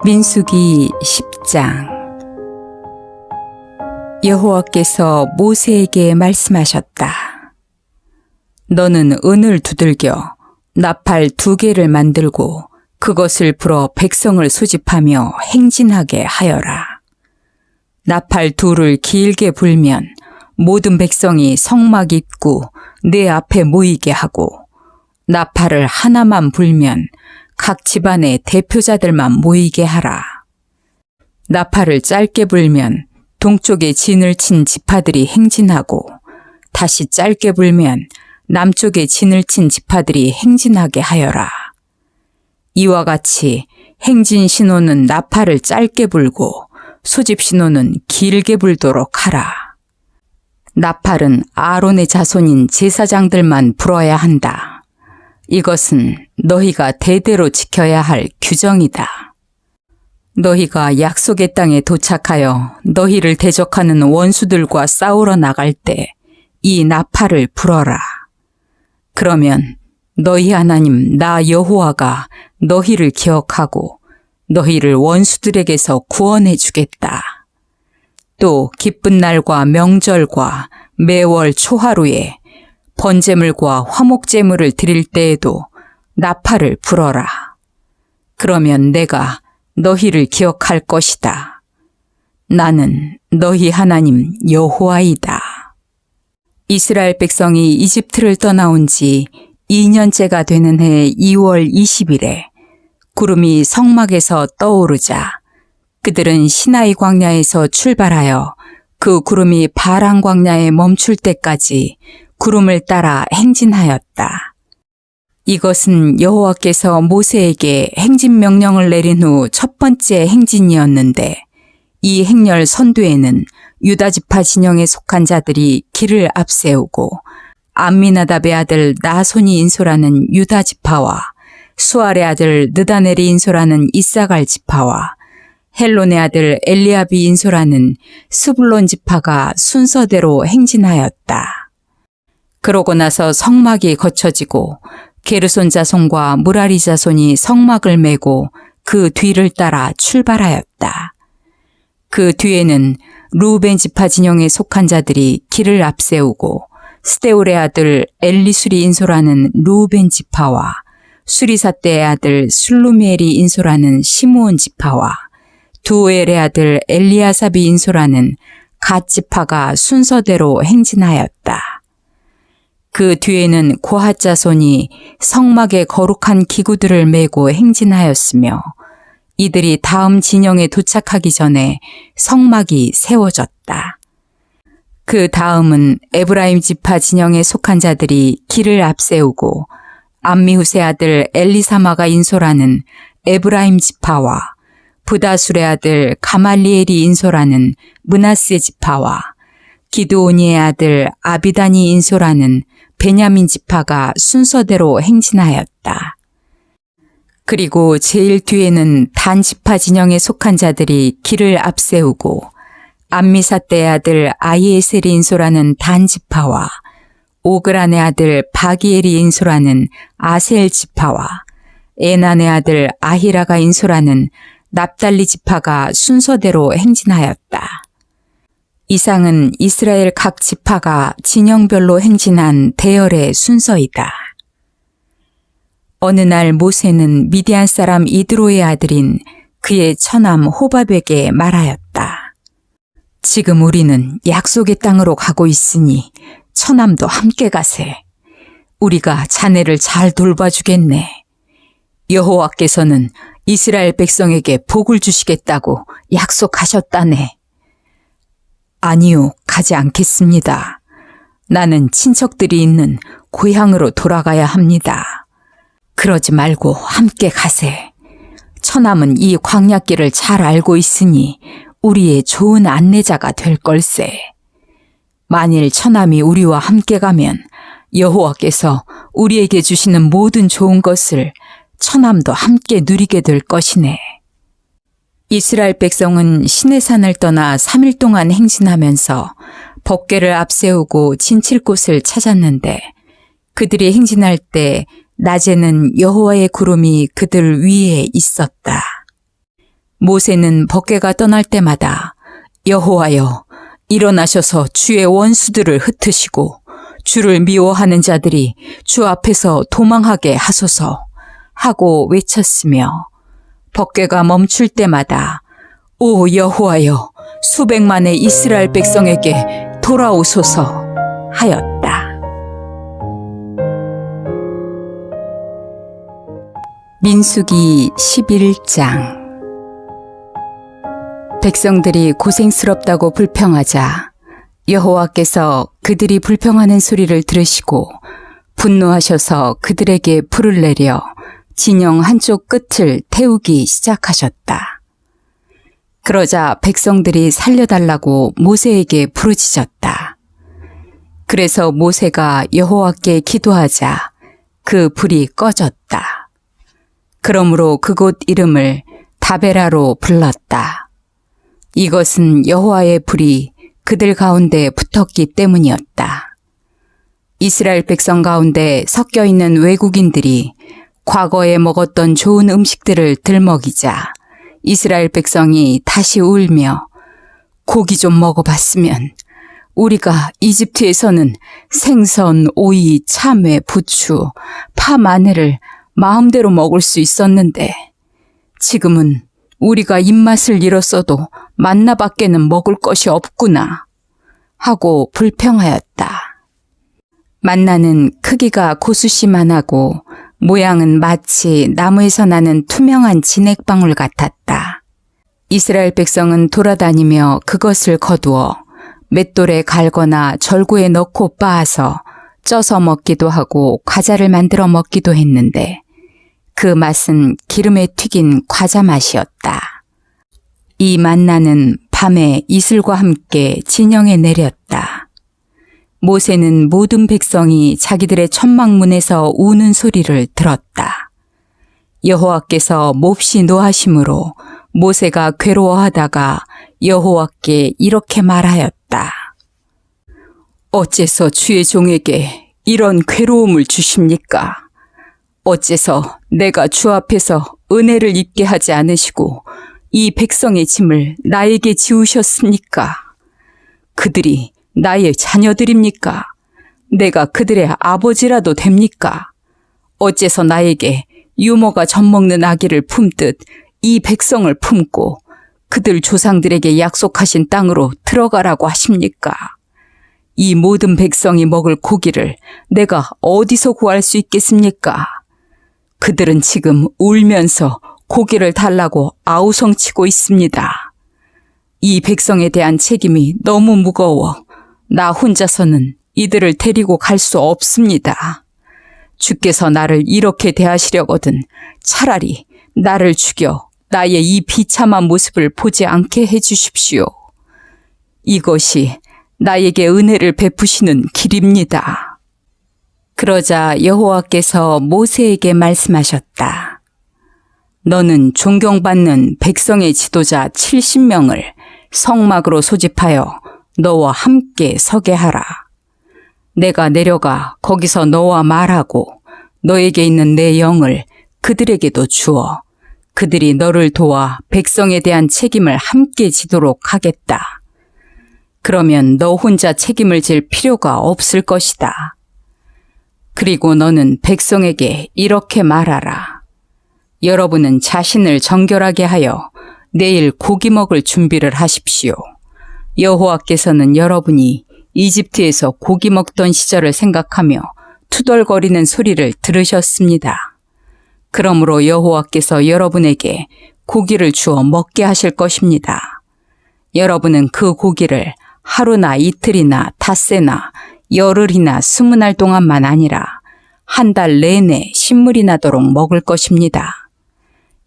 민수기 10장. 여호와께서 모세에게 말씀하셨다. 너는 은을 두들겨 나팔 2개를 만들고 그것을 불어 백성을 소집하며 행진하게 하여라. 나팔 2를 길게 불면 모든 백성이 성막 입구 내 앞에 모이게 하고, 나팔을 하나만 불면 각 집안의 대표자들만 모이게 하라. 나팔을 짧게 불면 동쪽에 진을 친 지파들이 행진하고, 다시 짧게 불면 남쪽에 진을 친 지파들이 행진하게 하여라. 이와 같이 행진 신호는 나팔을 짧게 불고 소집 신호는 길게 불도록 하라. 나팔은 아론의 자손인 제사장들만 불어야 한다. 이것은 너희가 대대로 지켜야 할 규정이다. 너희가 약속의 땅에 도착하여 너희를 대적하는 원수들과 싸우러 나갈 때 이 나팔을 불어라. 그러면 너희 하나님 나 여호와가 너희를 기억하고 너희를 원수들에게서 구원해 주겠다. 또 기쁜 날과 명절과 매월 초하루에 번제물과 화목제물을 드릴 때에도 나팔을 불어라. 그러면 내가 너희를 기억할 것이다. 나는 너희 하나님 여호와이다. 이스라엘 백성이 이집트를 떠나온 지 2년째가 되는 해 2월 20일에 구름이 성막에서 떠오르자 그들은 시나이 광야에서 출발하여 그 구름이 바란 광야에 멈출 때까지 구름을 따라 행진하였다. 이것은 여호와께서 모세에게 행진 명령을 내린 후 첫 번째 행진이었는데, 이 행렬 선두에는 유다 지파 진영에 속한 자들이 길을 앞세우고 암미나답의 아들 나손이 인솔하는 유다 지파와 수알의 아들 느다넬이 인솔하는 이사갈 지파와 헬론의 아들 엘리압이 인솔하는 스불론 지파가 순서대로 행진하였다. 그러고 나서 성막이 거쳐지고 게르손 자손과 무라리 자손이 성막을 메고 그 뒤를 따라 출발하였다. 그 뒤에는 루벤 지파 진영에 속한 자들이 길을 앞세우고 스데울의 아들 엘리술이 인솔하는 루벤 지파와 수리사떼의 아들 술루미엘이 인솔하는 시므온 지파와 두엘의 아들 엘리아삽이 인솔하는 갓 지파가 순서대로 행진하였다. 그 뒤에는 고핫 자손이 성막의 거룩한 기구들을 메고 행진하였으며, 이들이 다음 진영에 도착하기 전에 성막이 세워졌다. 그 다음은 에브라임 지파 진영에 속한 자들이 길을 앞세우고 암미후세 아들 엘리사마가 인솔하는 에브라임 지파와 부다술의 아들 가말리엘이 인솔하는 므낫세 지파와 기드오니의 아들 아비단이 인솔하는 베냐민 지파가 순서대로 행진하였다. 그리고 제일 뒤에는 단 지파 진영에 속한 자들이 길을 앞세우고 암미사떼의 아들 아히에셀이 인솔하는 단 지파와 오그란의 아들 바기엘이 인솔하는 아셀 지파와 에난의 아들 아히라가 인솔하는 납달리 지파가 순서대로 행진하였다. 이상은 이스라엘 각 지파가 진영별로 행진한 대열의 순서이다. 어느 날 모세는 미디안 사람 이드로의 아들인 그의 처남 호밥에게 말하였다. 지금 우리는 약속의 땅으로 가고 있으니 처남도 함께 가세. 우리가 자네를 잘 돌봐주겠네. 여호와께서는 이스라엘 백성에게 복을 주시겠다고 약속하셨다네. 아니요, 가지 않겠습니다. 나는 친척들이 있는 고향으로 돌아가야 합니다. 그러지 말고 함께 가세. 처남은 이 광야길을 잘 알고 있으니 우리의 좋은 안내자가 될 걸세. 만일 처남이 우리와 함께 가면 여호와께서 우리에게 주시는 모든 좋은 것을 처남도 함께 누리게 될 것이네. 이스라엘 백성은 시내산을 떠나 3일 동안 행진하면서 법궤를 앞세우고 진칠 곳을 찾았는데, 그들이 행진할 때 낮에는 여호와의 구름이 그들 위에 있었다. 모세는 법궤가 떠날 때마다 여호와여, 일어나셔서 주의 원수들을 흩으시고 주를 미워하는 자들이 주 앞에서 도망하게 하소서 하고 외쳤으며, 법궤가 멈출 때마다 오 여호와여, 수백만의 이스라엘 백성에게 돌아오소서 하였다. 민수기 11장. 백성들이 고생스럽다고 불평하자 여호와께서 그들이 불평하는 소리를 들으시고 분노하셔서 그들에게 불을 내려 진영 한쪽 끝을 태우기 시작하셨다. 그러자 백성들이 살려달라고 모세에게 부르짖었다. 그래서 모세가 여호와께 기도하자 그 불이 꺼졌다. 그러므로 그곳 이름을 다베라로 불렀다. 이것은 여호와의 불이 그들 가운데 붙었기 때문이었다. 이스라엘 백성 가운데 섞여 있는 외국인들이 과거에 먹었던 좋은 음식들을 들먹이자 이스라엘 백성이 다시 울며 고기 좀 먹어봤으면, 우리가 이집트에서는 생선, 오이, 참외, 부추, 파, 마늘을 마음대로 먹을 수 있었는데 지금은 우리가 입맛을 잃었어도 만나밖에는 먹을 것이 없구나 하고 불평하였다. 만나는 크기가 고수씨만하고 모양은 마치 나무에서 나는 투명한 진액방울 같았다. 이스라엘 백성은 돌아다니며 그것을 거두어 맷돌에 갈거나 절구에 넣고 빻아서 쪄서 먹기도 하고 과자를 만들어 먹기도 했는데 그 맛은 기름에 튀긴 과자 맛이었다. 이 만나는 밤에 이슬과 함께 진영에 내렸다. 모세는 모든 백성이 자기들의 천막문에서 우는 소리를 들었다. 여호와께서 몹시 노하심으로 모세가 괴로워하다가 여호와께 이렇게 말하였다. 어째서 주의 종에게 이런 괴로움을 주십니까? 어째서 내가 주 앞에서 은혜를 입게 하지 않으시고 이 백성의 짐을 나에게 지우셨습니까? 그들이 나의 자녀들입니까? 내가 그들의 아버지라도 됩니까? 어째서 나에게 유모가 젖먹는 아기를 품듯 이 백성을 품고 그들 조상들에게 약속하신 땅으로 들어가라고 하십니까? 이 모든 백성이 먹을 고기를 내가 어디서 구할 수 있겠습니까? 그들은 지금 울면서 고기를 달라고 아우성치고 있습니다. 이 백성에 대한 책임이 너무 무거워 나 혼자서는 이들을 데리고 갈 수 없습니다. 주께서 나를 이렇게 대하시려거든 차라리 나를 죽여 나의 이 비참한 모습을 보지 않게 해주십시오. 이것이 나에게 은혜를 베푸시는 길입니다. 그러자 여호와께서 모세에게 말씀하셨다. 너는 존경받는 백성의 지도자 70명을 성막으로 소집하여 너와 함께 서게 하라. 내가 내려가 거기서 너와 말하고 너에게 있는 내 영을 그들에게도 주어 그들이 너를 도와 백성에 대한 책임을 함께 지도록 하겠다. 그러면 너 혼자 책임을 질 필요가 없을 것이다. 그리고 너는 백성에게 이렇게 말하라. 여러분은 자신을 정결하게 하여 내일 고기 먹을 준비를 하십시오. 여호와께서는 여러분이 이집트에서 고기 먹던 시절을 생각하며 투덜거리는 소리를 들으셨습니다. 그러므로 여호와께서 여러분에게 고기를 주어 먹게 하실 것입니다. 여러분은 그 고기를 하루나 이틀이나 닷새나 열흘이나 20날 동안만 아니라 한 달 내내 신물이 나도록 먹을 것입니다.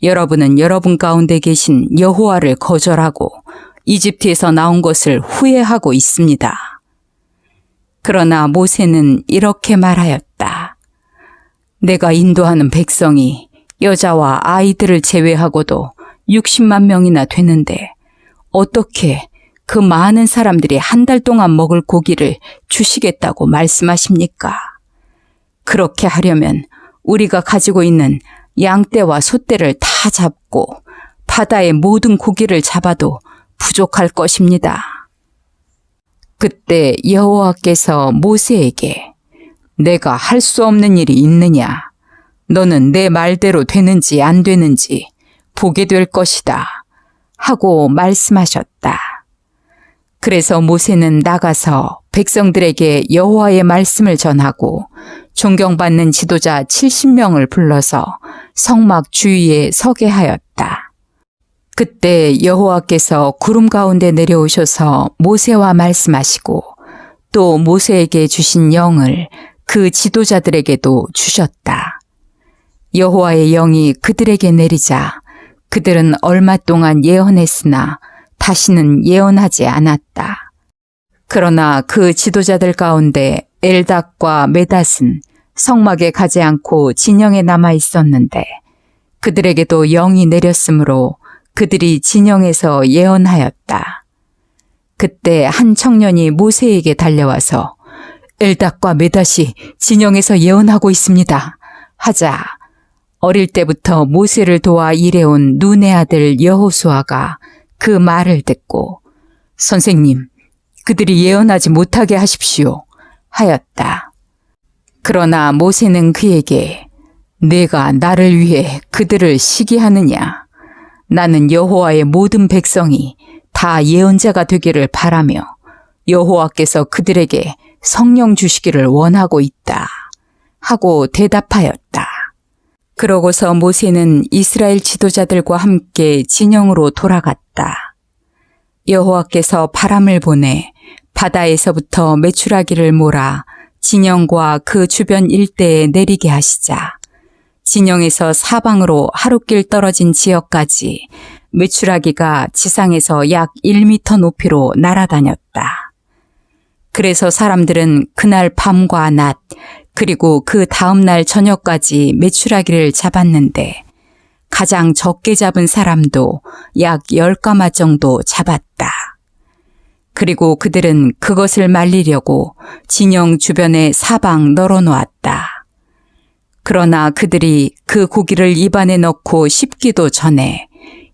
여러분은 여러분 가운데 계신 여호와를 거절하고 이집트에서 나온 것을 후회하고 있습니다. 그러나 모세는 이렇게 말하였다. 내가 인도하는 백성이 여자와 아이들을 제외하고도 60만 명이나 되는데 어떻게 그 많은 사람들이 한 달 동안 먹을 고기를 주시겠다고 말씀하십니까? 그렇게 하려면 우리가 가지고 있는 양떼와 소떼를 다 잡고 바다의 모든 고기를 잡아도 부족할 것입니다. 그때 여호와께서 모세에게 내가 할 수 없는 일이 있느냐? 너는 내 말대로 되는지 안 되는지 보게 될 것이다. 하고 말씀하셨다. 그래서 모세는 나가서 백성들에게 여호와의 말씀을 전하고 존경받는 지도자 70명을 불러서 성막 주위에 서게 하였다. 그때 여호와께서 구름 가운데 내려오셔서 모세와 말씀하시고 또 모세에게 주신 영을 그 지도자들에게도 주셨다. 여호와의 영이 그들에게 내리자 그들은 얼마 동안 예언했으나 다시는 예언하지 않았다. 그러나 그 지도자들 가운데 엘닷과 메닷은 성막에 가지 않고 진영에 남아 있었는데 그들에게도 영이 내렸으므로 그들이 진영에서 예언하였다. 그때 한 청년이 모세에게 달려와서 엘닷과 메닷이 진영에서 예언하고 있습니다. 하자 어릴 때부터 모세를 도와 일해온 눈의 아들 여호수아가 그 말을 듣고 선생님, 그들이 예언하지 못하게 하십시오. 하였다. 그러나 모세는 그에게 내가 나를 위해 그들을 시기하느냐? 나는 여호와의 모든 백성이 다 예언자가 되기를 바라며 여호와께서 그들에게 성령 주시기를 원하고 있다. 하고 대답하였다. 그러고서 모세는 이스라엘 지도자들과 함께 진영으로 돌아갔다. 여호와께서 바람을 보내 바다에서부터 메추라기를 몰아 진영과 그 주변 일대에 내리게 하시자 진영에서 사방으로 하룻길 떨어진 지역까지 메추라기가 지상에서 약 1미터 높이로 날아다녔다. 그래서 사람들은 그날 밤과 낮 그리고 그 다음 날 저녁까지 메추라기를 잡았는데 가장 적게 잡은 사람도 약 10가마 정도 잡았다. 그리고 그들은 그것을 말리려고 진영 주변에 사방 널어놓았다. 그러나 그들이 그 고기를 입안에 넣고 씹기도 전에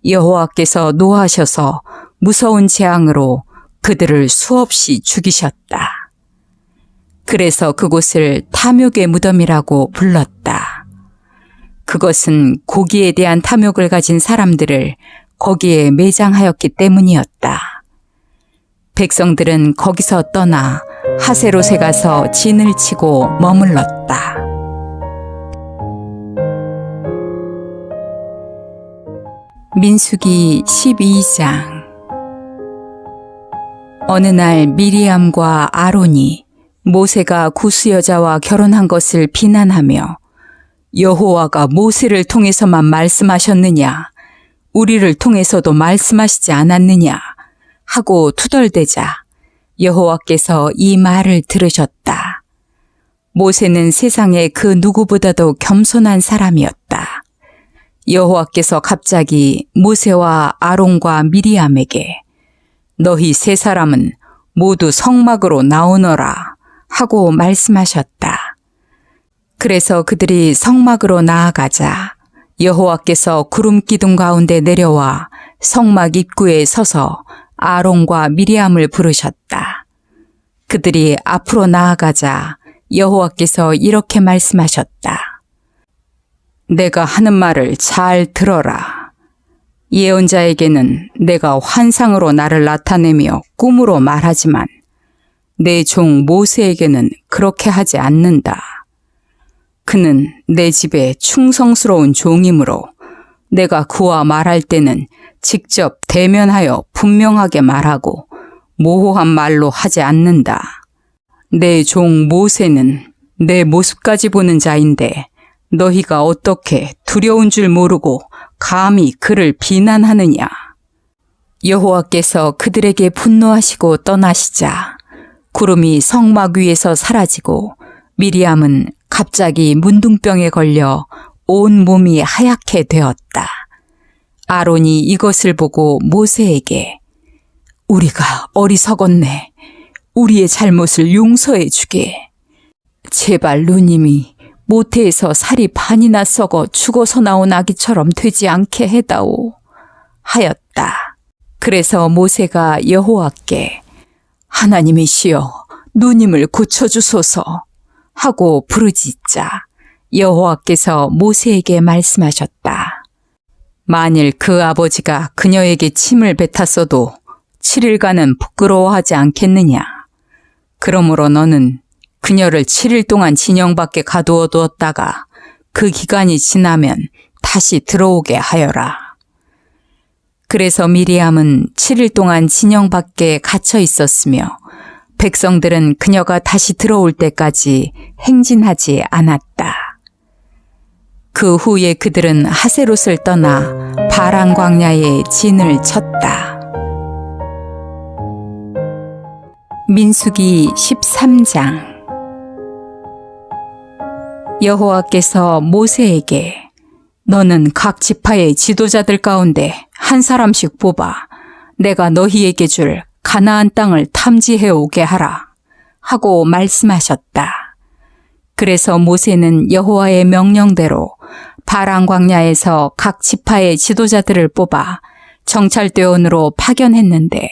여호와께서 노하셔서 무서운 재앙으로 그들을 수없이 죽이셨다. 그래서 그곳을 탐욕의 무덤이라고 불렀다. 그것은 고기에 대한 탐욕을 가진 사람들을 거기에 매장하였기 때문이었다. 백성들은 거기서 떠나 하세롯에 가서 진을 치고 머물렀다. 민수기 12장. 어느 날 미리암과 아론이 모세가 구스 여자와 결혼한 것을 비난하며 여호와가 모세를 통해서만 말씀하셨느냐, 우리를 통해서도 말씀하시지 않았느냐 하고 투덜대자 여호와께서 이 말을 들으셨다. 모세는 세상에 그 누구보다도 겸손한 사람이었다. 여호와께서 갑자기 모세와 아론과 미리암에게 너희 세 사람은 모두 성막으로 나오너라 하고 말씀하셨다. 그래서 그들이 성막으로 나아가자 여호와께서 구름 기둥 가운데 내려와 성막 입구에 서서 아론과 미리암을 부르셨다. 그들이 앞으로 나아가자 여호와께서 이렇게 말씀하셨다. 내가 하는 말을 잘 들어라. 예언자에게는 내가 환상으로 나를 나타내며 꿈으로 말하지만 내 종 모세에게는 그렇게 하지 않는다. 그는 내 집에 충성스러운 종이므로 내가 그와 말할 때는 직접 대면하여 분명하게 말하고 모호한 말로 하지 않는다. 내 종 모세는 내 모습까지 보는 자인데 너희가 어떻게 두려운 줄 모르고 감히 그를 비난하느냐. 여호와께서 그들에게 분노하시고 떠나시자 구름이 성막 위에서 사라지고 미리암은 갑자기 문둥병에 걸려 온 몸이 하얗게 되었다. 아론이 이것을 보고 모세에게 우리가 어리석었네. 우리의 잘못을 용서해 주게. 제발 누님이 모태에서 살이 반이나 썩어 죽어서 나온 아기처럼 되지 않게 해다오. 하였다. 그래서 모세가 여호와께 하나님이시여 누님을 고쳐주소서 하고 부르짖자 여호와께서 모세에게 말씀하셨다. 만일 그 아버지가 그녀에게 침을 뱉었어도 7일간은 부끄러워하지 않겠느냐. 그러므로 너는 그녀를 7일 동안 진영 밖에 가두어 두었다가 그 기간이 지나면 다시 들어오게 하여라. 그래서 미리암은 7일 동안 진영 밖에 갇혀 있었으며 백성들은 그녀가 다시 들어올 때까지 행진하지 않았다. 그 후에 그들은 하세롯을 떠나 바란 광야에 진을 쳤다. 민수기 13장. 여호와께서 모세에게 너는 각 지파의 지도자들 가운데 한 사람씩 뽑아 내가 너희에게 줄 가나안 땅을 탐지해 오게 하라 하고 말씀하셨다. 그래서 모세는 여호와의 명령대로 바란 광야에서 각 지파의 지도자들을 뽑아 정찰대원으로 파견했는데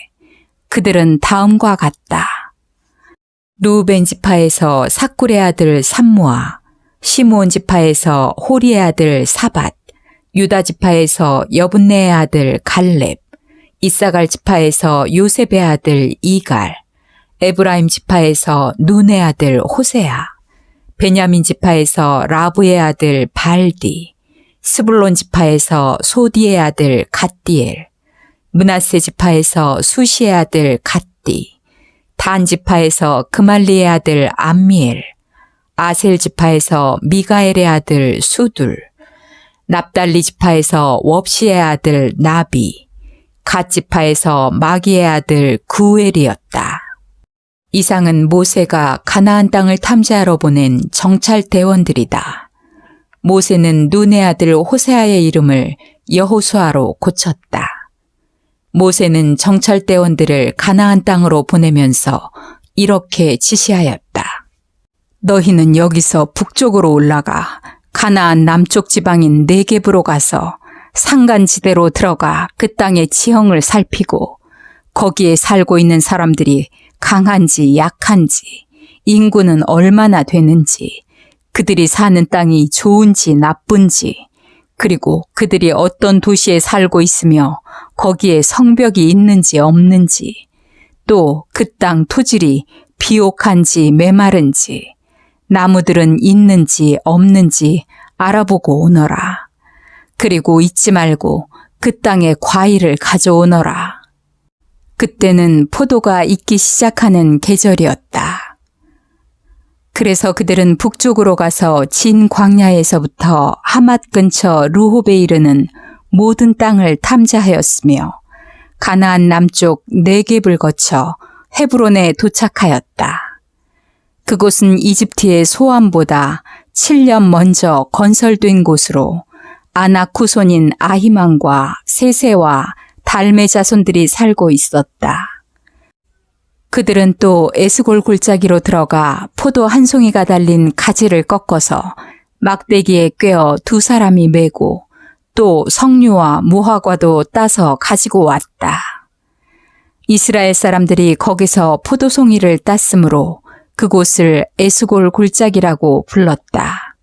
그들은 다음과 같다. 루벤 지파에서 사쿨의 아들 삼무아, 시므온 지파에서 호리의 아들 사밧, 유다 지파에서 여분네의 아들 갈렙, 이사갈 지파에서 요셉의 아들 이갈, 에브라임 지파에서 눈의 아들 호세아, 베냐민 지파에서 라브의 아들 발디, 스불론 지파에서 소디의 아들 갓디엘, 므낫세 지파에서 수시의 아들 갓디, 단 지파에서 그말리의 아들 암미엘, 아셀 지파에서 미가엘의 아들 수둘, 납달리 지파에서 웁시의 아들 나비, 갓 지파에서 마기의 아들 구엘이었다. 이상은 모세가 가나안 땅을 탐지하러 보낸 정찰 대원들이다. 모세는 눈의 아들 호세아의 이름을 여호수아로 고쳤다. 모세는 정찰 대원들을 가나안 땅으로 보내면서 이렇게 지시하였다. 너희는 여기서 북쪽으로 올라가 가나안 남쪽 지방인 네겝으로 가서 산간지대로 들어가 그 땅의 지형을 살피고 거기에 살고 있는 사람들이 강한지 약한지 인구는 얼마나 되는지 그들이 사는 땅이 좋은지 나쁜지 그리고 그들이 어떤 도시에 살고 있으며 거기에 성벽이 있는지 없는지 또 그 땅 토질이 비옥한지 메마른지 나무들은 있는지 없는지 알아보고 오너라. 그리고 잊지 말고 그 땅에 과일을 가져오너라. 그때는 포도가 익기 시작하는 계절이었다. 그래서 그들은 북쪽으로 가서 진 광야에서부터 하맛 근처 르홉에 이르는 모든 땅을 탐지하였으며 가나안 남쪽 네겝을 거쳐 헤브론에 도착하였다. 그곳은 이집트의 소암보다 7년 먼저 건설된 곳으로 아낙 후손인 아히만과 세세와 달메 자손들이 살고 있었다. 그들은 또 에스골 골짜기로 들어가 포도 한 송이가 달린 가지를 꺾어서 막대기에 꿰어 두 사람이 메고 또 석류와 무화과도 따서 가지고 왔다. 이스라엘 사람들이 거기서 포도송이를 땄으므로 그곳을 에스골 골짜기라고 불렀다.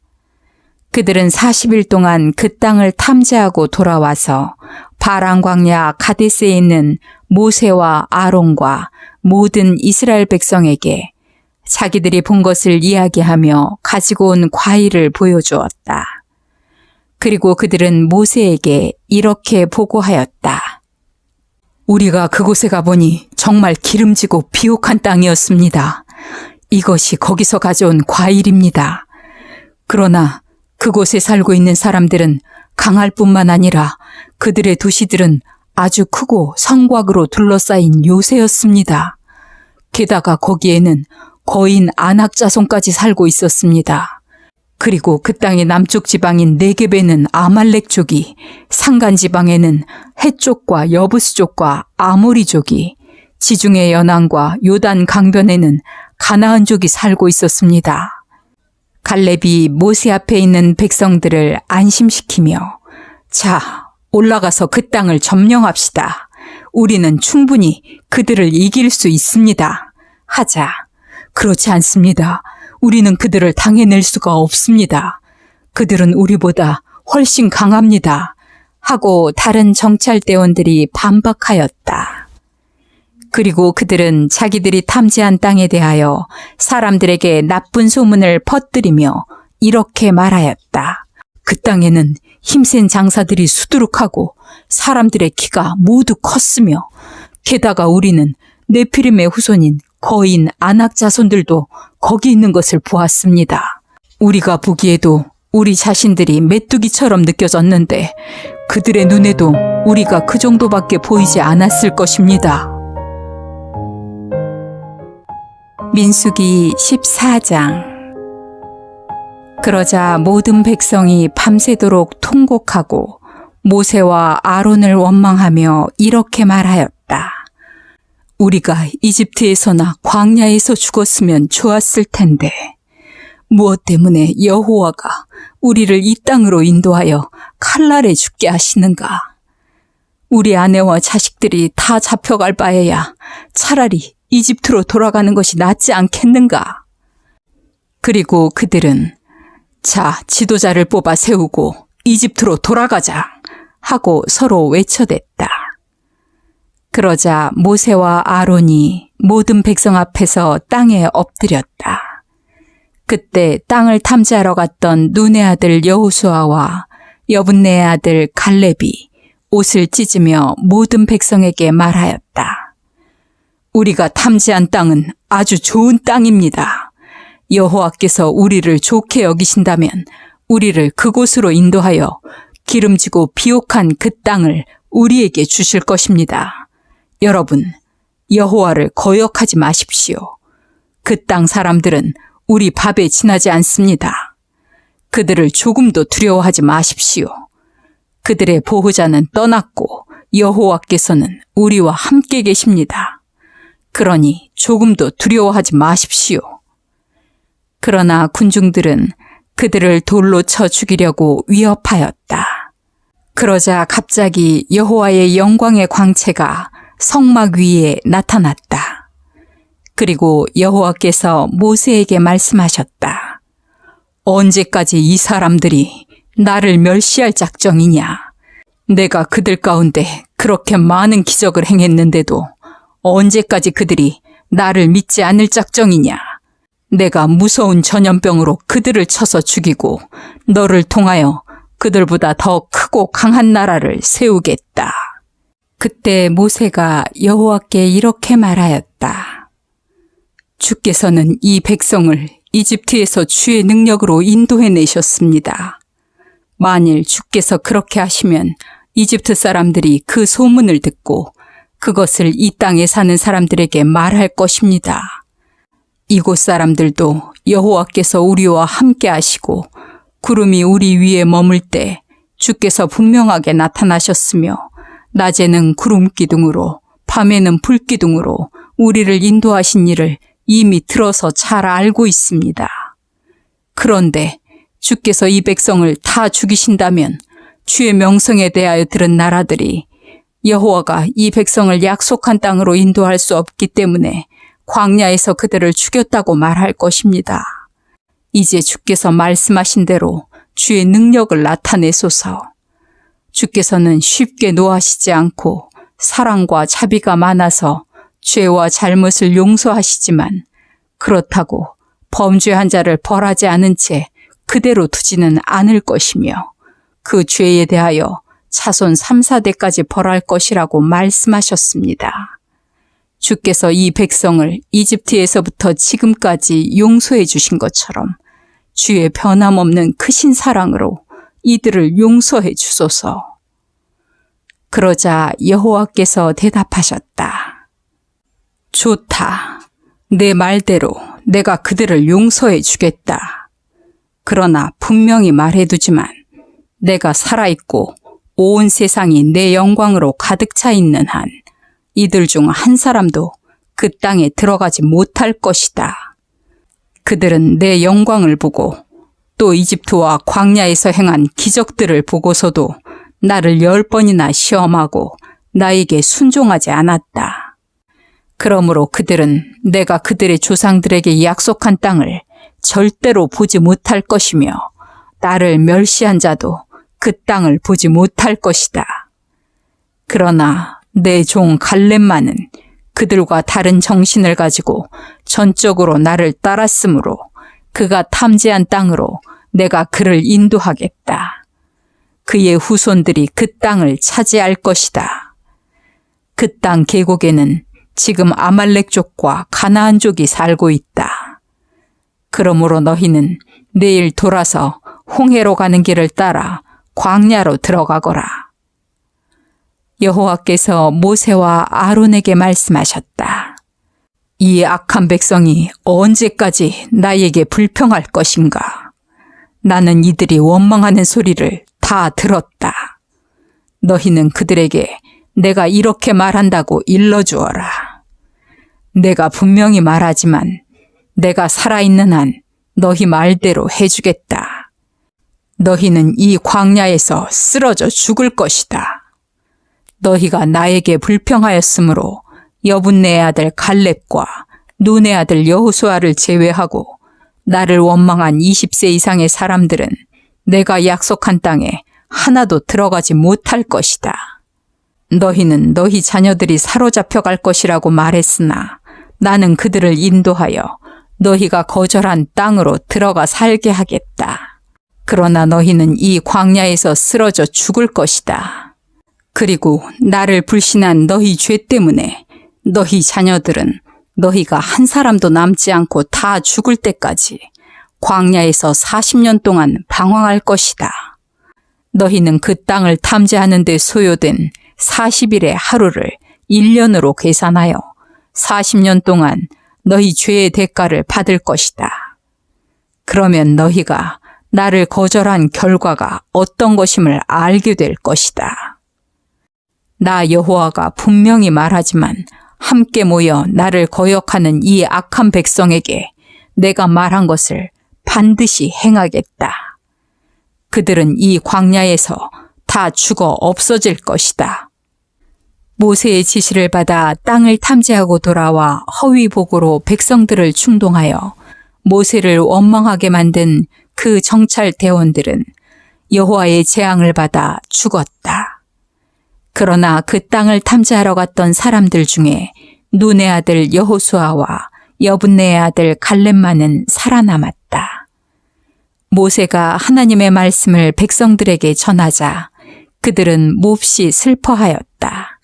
그들은 40일 동안 그 땅을 탐지하고 돌아와서 바란 광야 가데스에 있는 모세와 아론과 모든 이스라엘 백성에게 자기들이 본 것을 이야기하며 가지고 온 과일을 보여주었다. 그리고 그들은 모세에게 이렇게 보고하였다. 우리가 그곳에 가보니 정말 기름지고 비옥한 땅이었습니다. 이것이 거기서 가져온 과일입니다. 그러나 그곳에 살고 있는 사람들은 강할 뿐만 아니라 그들의 도시들은 아주 크고 성곽으로 둘러싸인 요새였습니다. 게다가 거기에는 거인 아낙 자손까지 살고 있었습니다. 그리고 그 땅의 남쪽 지방인 네겝에는 아말렉족이, 산간 지방에는 헷족과 여부스족과 아모리족이, 지중해 연안과 요단 강변에는 가나안족이 살고 있었습니다. 갈렙이 모세 앞에 있는 백성들을 안심시키며 자, 올라가서 그 땅을 점령합시다. 우리는 충분히 그들을 이길 수 있습니다. 하자. 그렇지 않습니다. 우리는 그들을 당해낼 수가 없습니다. 그들은 우리보다 훨씬 강합니다. 하고 다른 정찰대원들이 반박하였다. 그리고 그들은 자기들이 탐지한 땅에 대하여 사람들에게 나쁜 소문을 퍼뜨리며 이렇게 말하였다. 그 땅에는 힘센 장사들이 수두룩하고 사람들의 키가 모두 컸으며 게다가 우리는 네피림의 후손인 거인 아낙 자손들도 거기 있는 것을 보았습니다. 우리가 보기에도 우리 자신들이 메뚜기처럼 느껴졌는데 그들의 눈에도 우리가 그 정도밖에 보이지 않았을 것입니다. 민수기 14장. 그러자 모든 백성이 밤새도록 통곡하고 모세와 아론을 원망하며 이렇게 말하였다. 우리가 이집트에서나 광야에서 죽었으면 좋았을 텐데 무엇 때문에 여호와가 우리를 이 땅으로 인도하여 칼날에 죽게 하시는가? 우리 아내와 자식들이 다 잡혀갈 바에야 차라리 이집트로 돌아가는 것이 낫지 않겠는가? 그리고 그들은 자, 지도자를 뽑아 세우고 이집트로 돌아가자 하고 서로 외쳐댔다. 그러자 모세와 아론이 모든 백성 앞에서 땅에 엎드렸다. 그때 땅을 탐지하러 갔던 눈의 아들 여호수아와 여분네의 아들 갈렙이 옷을 찢으며 모든 백성에게 말하였다. 우리가 탐지한 땅은 아주 좋은 땅입니다. 여호와께서 우리를 좋게 여기신다면 우리를 그곳으로 인도하여 기름지고 비옥한 그 땅을 우리에게 주실 것입니다. 여러분, 여호와를 거역하지 마십시오. 그 땅 사람들은 우리 밥에 지나지 않습니다. 그들을 조금도 두려워하지 마십시오. 그들의 보호자는 떠났고 여호와께서는 우리와 함께 계십니다. 그러니 조금도 두려워하지 마십시오. 그러나 군중들은 그들을 돌로 쳐 죽이려고 위협하였다. 그러자 갑자기 여호와의 영광의 광채가 성막 위에 나타났다. 그리고 여호와께서 모세에게 말씀하셨다. 언제까지 이 사람들이 나를 멸시할 작정이냐? 내가 그들 가운데 그렇게 많은 기적을 행했는데도 언제까지 그들이 나를 믿지 않을 작정이냐? 내가 무서운 전염병으로 그들을 쳐서 죽이고 너를 통하여 그들보다 더 크고 강한 나라를 세우겠다. 그때 모세가 여호와께 이렇게 말하였다. 주께서는 이 백성을 이집트에서 주의 능력으로 인도해내셨습니다. 만일 주께서 그렇게 하시면 이집트 사람들이 그 소문을 듣고 그것을 이 땅에 사는 사람들에게 말할 것입니다. 이곳 사람들도 여호와께서 우리와 함께 하시고 구름이 우리 위에 머물 때 주께서 분명하게 나타나셨으며 낮에는 구름 기둥으로 밤에는 불 기둥으로 우리를 인도하신 일을 이미 들어서 잘 알고 있습니다. 그런데 주께서 이 백성을 다 죽이신다면 주의 명성에 대하여 들은 나라들이 여호와가 이 백성을 약속한 땅으로 인도할 수 없기 때문에 광야에서 그들을 죽였다고 말할 것입니다. 이제 주께서 말씀하신 대로 주의 능력을 나타내소서. 주께서는 쉽게 노하시지 않고 사랑과 자비가 많아서 죄와 잘못을 용서하시지만 그렇다고 범죄한 자를 벌하지 않은 채 그대로 두지는 않을 것이며 그 죄에 대하여 차손 3, 4대까지 벌할 것이라고 말씀하셨습니다. 주께서 이 백성을 이집트에서부터 지금까지 용서해 주신 것처럼 주의 변함없는 크신 사랑으로 이들을 용서해 주소서. 그러자 여호와께서 대답하셨다. 좋다. 내 말대로 내가 그들을 용서해 주겠다. 그러나 분명히 말해두지만 내가 살아있고 온 세상이 내 영광으로 가득 차 있는 한 이들 중 한 사람도 그 땅에 들어가지 못할 것이다. 그들은 내 영광을 보고 또 이집트와 광야에서 행한 기적들을 보고서도 나를 10번이나 시험하고 나에게 순종하지 않았다. 그러므로 그들은 내가 그들의 조상들에게 약속한 땅을 절대로 보지 못할 것이며 나를 멸시한 자도 그 땅을 보지 못할 것이다. 그러나 내 종 갈렙만은 그들과 다른 정신을 가지고 전적으로 나를 따랐으므로 그가 탐지한 땅으로 내가 그를 인도하겠다. 그의 후손들이 그 땅을 차지할 것이다. 그 땅 계곡에는 지금 아말렉족과 가나안족이 살고 있다. 그러므로 너희는 내일 돌아서 홍해로 가는 길을 따라 광야로 들어가거라. 여호와께서 모세와 아론에게 말씀하셨다. 이 악한 백성이 언제까지 나에게 불평할 것인가? 나는 이들이 원망하는 소리를 다 들었다. 너희는 그들에게 내가 이렇게 말한다고 일러주어라. 내가 분명히 말하지만 내가 살아있는 한 너희 말대로 해주겠다. 너희는 이 광야에서 쓰러져 죽을 것이다. 너희가 나에게 불평하였으므로 여분네의 아들 갈렙과 눈의 아들 여호수아를 제외하고 나를 원망한 20세 이상의 사람들은 내가 약속한 땅에 하나도 들어가지 못할 것이다. 너희는 너희 자녀들이 사로잡혀 갈 것이라고 말했으나 나는 그들을 인도하여 너희가 거절한 땅으로 들어가 살게 하겠다. 그러나 너희는 이 광야에서 쓰러져 죽을 것이다. 그리고 나를 불신한 너희 죄 때문에 너희 자녀들은 너희가 한 사람도 남지 않고 다 죽을 때까지 광야에서 40년 동안 방황할 것이다. 너희는 그 땅을 탐지하는 데 소요된 40일의 하루를 1년으로 계산하여 40년 동안 너희 죄의 대가를 받을 것이다. 그러면 너희가 나를 거절한 결과가 어떤 것임을 알게 될 것이다. 나 여호와가 분명히 말하지만 함께 모여 나를 거역하는 이 악한 백성에게 내가 말한 것을 반드시 행하겠다. 그들은 이 광야에서 다 죽어 없어질 것이다. 모세의 지시를 받아 땅을 탐지하고 돌아와 허위복으로 백성들을 충동하여 모세를 원망하게 만든 그 정찰 대원들은 여호와의 재앙을 받아 죽었다. 그러나 그 땅을 탐지하러 갔던 사람들 중에 눈의 아들 여호수아와 여분네의 아들 갈렙만은 살아남았다. 모세가 하나님의 말씀을 백성들에게 전하자 그들은 몹시 슬퍼하였다.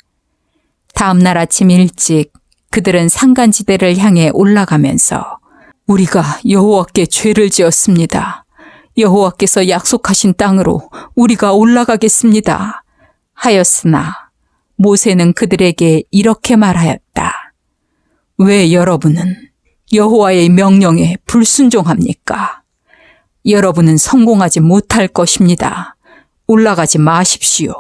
다음 날 아침 일찍 그들은 산간지대를 향해 올라가면서 우리가 여호와께 죄를 지었습니다. 여호와께서 약속하신 땅으로 우리가 올라가겠습니다. 하였으나 모세는 그들에게 이렇게 말하였다. 왜 여러분은 여호와의 명령에 불순종합니까? 여러분은 성공하지 못할 것입니다. 올라가지 마십시오.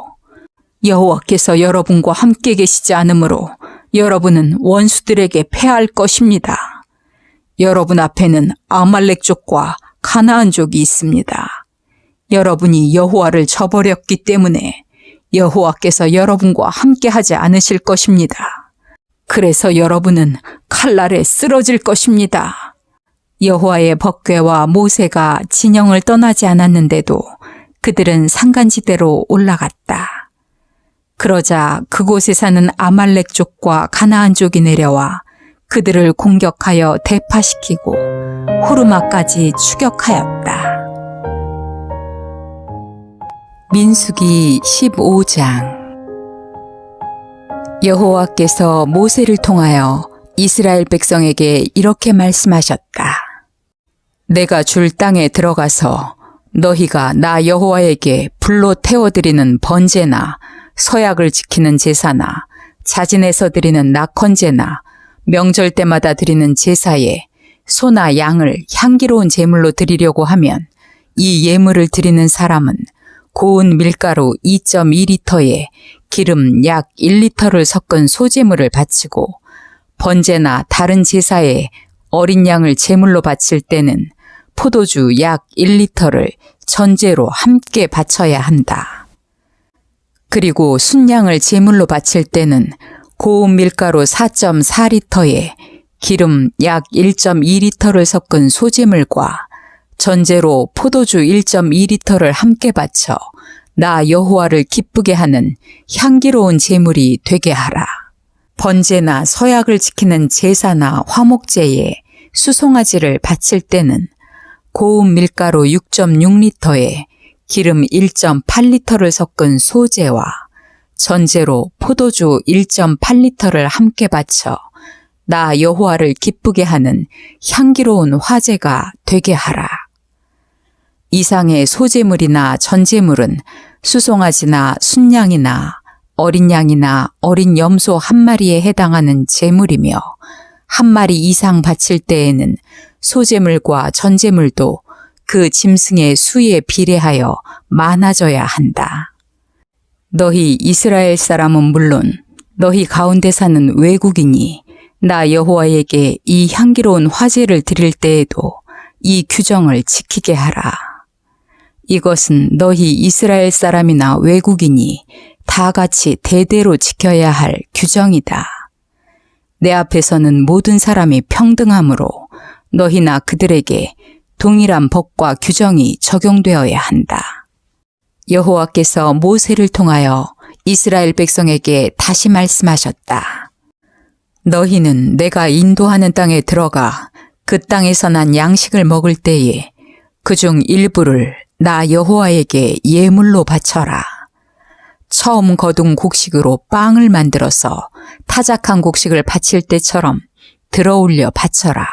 여호와께서 여러분과 함께 계시지 않으므로 여러분은 원수들에게 패할 것입니다. 여러분 앞에는 아말렉족과 가나안족이 있습니다. 여러분이 여호와를 저버렸기 때문에 여호와께서 여러분과 함께 하지 않으실 것입니다. 그래서 여러분은 칼날에 쓰러질 것입니다. 여호와의 법궤와 모세가 진영을 떠나지 않았는데도 그들은 산간지대로 올라갔다. 그러자 그곳에 사는 아말렉족과 가나안족이 내려와 그들을 공격하여 대파시키고 호르마까지 추격하였다. 민수기 15장. 여호와께서 모세를 통하여 이스라엘 백성에게 이렇게 말씀하셨다. 내가 줄 땅에 들어가서 너희가 나 여호와에게 불로 태워드리는 번제나 서약을 지키는 제사나 자진해서 드리는 낙헌제나 명절 때마다 드리는 제사에 소나 양을 향기로운 제물로 드리려고 하면 이 예물을 드리는 사람은 고운 밀가루 2.2리터에 기름 약 1리터를 섞은 소제물을 바치고 번제나 다른 제사에 어린 양을 제물로 바칠 때는 포도주 약 1리터를 전제로 함께 바쳐야 한다. 그리고 순양을 제물로 바칠 때는 고운 밀가루 4.4리터에 기름 약 1.2리터를 섞은 소제물과 전제로 포도주 1.2리터를 함께 바쳐 나 여호와를 기쁘게 하는 향기로운 제물이 되게 하라. 번제나 서약을 지키는 제사나 화목제에 수송아지를 바칠 때는 고운 밀가루 6.6리터에 기름 1.8리터를 섞은 소제와 전제로 포도주 1.8리터를 함께 바쳐 나 여호와를 기쁘게 하는 향기로운 화제가 되게 하라. 이상의 소제물이나 전제물은 수송아지나 순양이나 어린 양이나 어린 염소 한 마리에 해당하는 제물이며 한 마리 이상 바칠 때에는 소제물과 전제물도 그 짐승의 수에 비례하여 많아져야 한다. 너희 이스라엘 사람은 물론 너희 가운데 사는 외국인이 나 여호와에게 이 향기로운 화제를 드릴 때에도 이 규정을 지키게 하라. 이것은 너희 이스라엘 사람이나 외국인이 다 같이 대대로 지켜야 할 규정이다. 내 앞에서는 모든 사람이 평등하므로 너희나 그들에게 동일한 법과 규정이 적용되어야 한다. 여호와께서 모세를 통하여 이스라엘 백성에게 다시 말씀하셨다. 너희는 내가 인도하는 땅에 들어가 그 땅에서 난 양식을 먹을 때에 그중 일부를 나 여호와에게 예물로 바쳐라. 처음 거둔 곡식으로 빵을 만들어서 타작한 곡식을 바칠 때처럼 들어올려 바쳐라.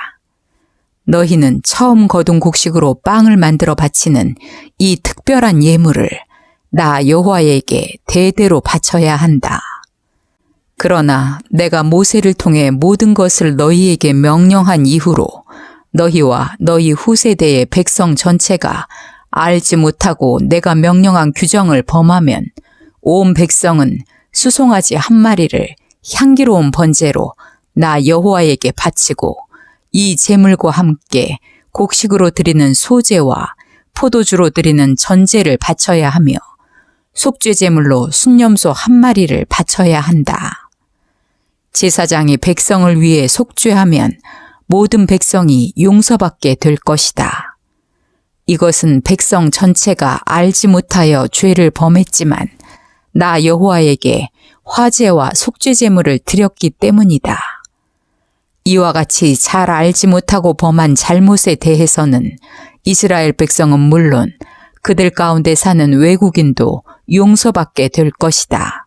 너희는 처음 거둔 곡식으로 빵을 만들어 바치는 이 특별한 예물을 나 여호와에게 대대로 바쳐야 한다. 그러나 내가 모세를 통해 모든 것을 너희에게 명령한 이후로 너희와 너희 후세대의 백성 전체가 알지 못하고 내가 명령한 규정을 범하면 온 백성은 수송아지 한 마리를 향기로운 번제로 나 여호와에게 바치고 이 제물과 함께 곡식으로 드리는 소제와 포도주로 드리는 전제를 바쳐야 하며 속죄 제물로 순염소 한 마리를 바쳐야 한다. 제사장이 백성을 위해 속죄하면 모든 백성이 용서받게 될 것이다. 이것은 백성 전체가 알지 못하여 죄를 범했지만 나 여호와에게 화제와 속죄 제물을 드렸기 때문이다. 이와 같이 잘 알지 못하고 범한 잘못에 대해서는 이스라엘 백성은 물론 그들 가운데 사는 외국인도 용서받게 될 것이다.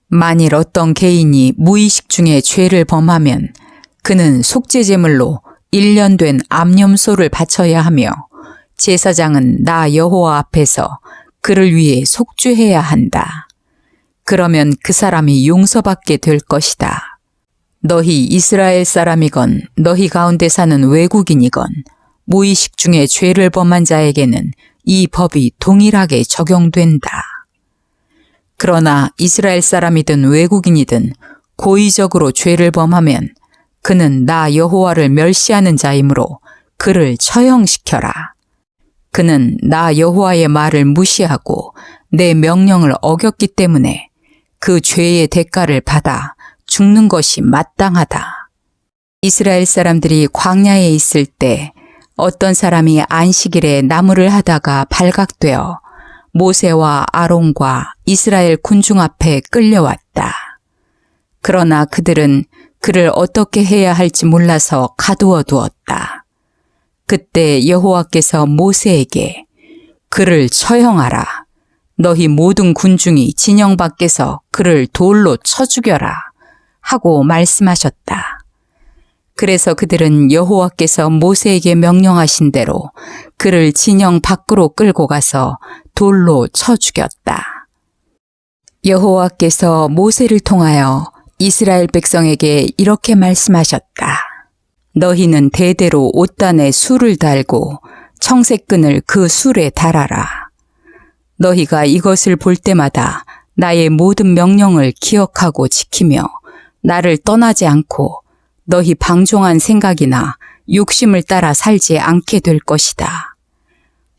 만일 어떤 개인이 무의식 중에 죄를 범하면 그는 속죄 제물로 1년 된 암염소를 바쳐야 하며 제사장은 나 여호와 앞에서 그를 위해 속죄해야 한다. 그러면 그 사람이 용서받게 될 것이다. 너희 이스라엘 사람이건 너희 가운데 사는 외국인이건 무의식 중에 죄를 범한 자에게는 이 법이 동일하게 적용된다. 그러나 이스라엘 사람이든 외국인이든 고의적으로 죄를 범하면 그는 나 여호와를 멸시하는 자이므로 그를 처형시켜라. 그는 나 여호와의 말을 무시하고 내 명령을 어겼기 때문에 그 죄의 대가를 받아 죽는 것이 마땅하다. 이스라엘 사람들이 광야에 있을 때 어떤 사람이 안식일에 나무를 하다가 발각되어 모세와 아론과 이스라엘 군중 앞에 끌려왔다. 그러나 그들은 그를 어떻게 해야 할지 몰라서 가두어 두었다. 그때 여호와께서 모세에게 그를 처형하라. 너희 모든 군중이 진영 밖에서 그를 돌로 쳐 죽여라 하고 말씀하셨다. 그래서 그들은 여호와께서 모세에게 명령하신 대로 그를 진영 밖으로 끌고 가서 돌로 쳐 죽였다. 여호와께서 모세를 통하여 이스라엘 백성에게 이렇게 말씀하셨다. 너희는 대대로 옷단에 술을 달고 청색끈을 그 술에 달아라. 너희가 이것을 볼 때마다 나의 모든 명령을 기억하고 지키며 나를 떠나지 않고 너희 방종한 생각이나 욕심을 따라 살지 않게 될 것이다.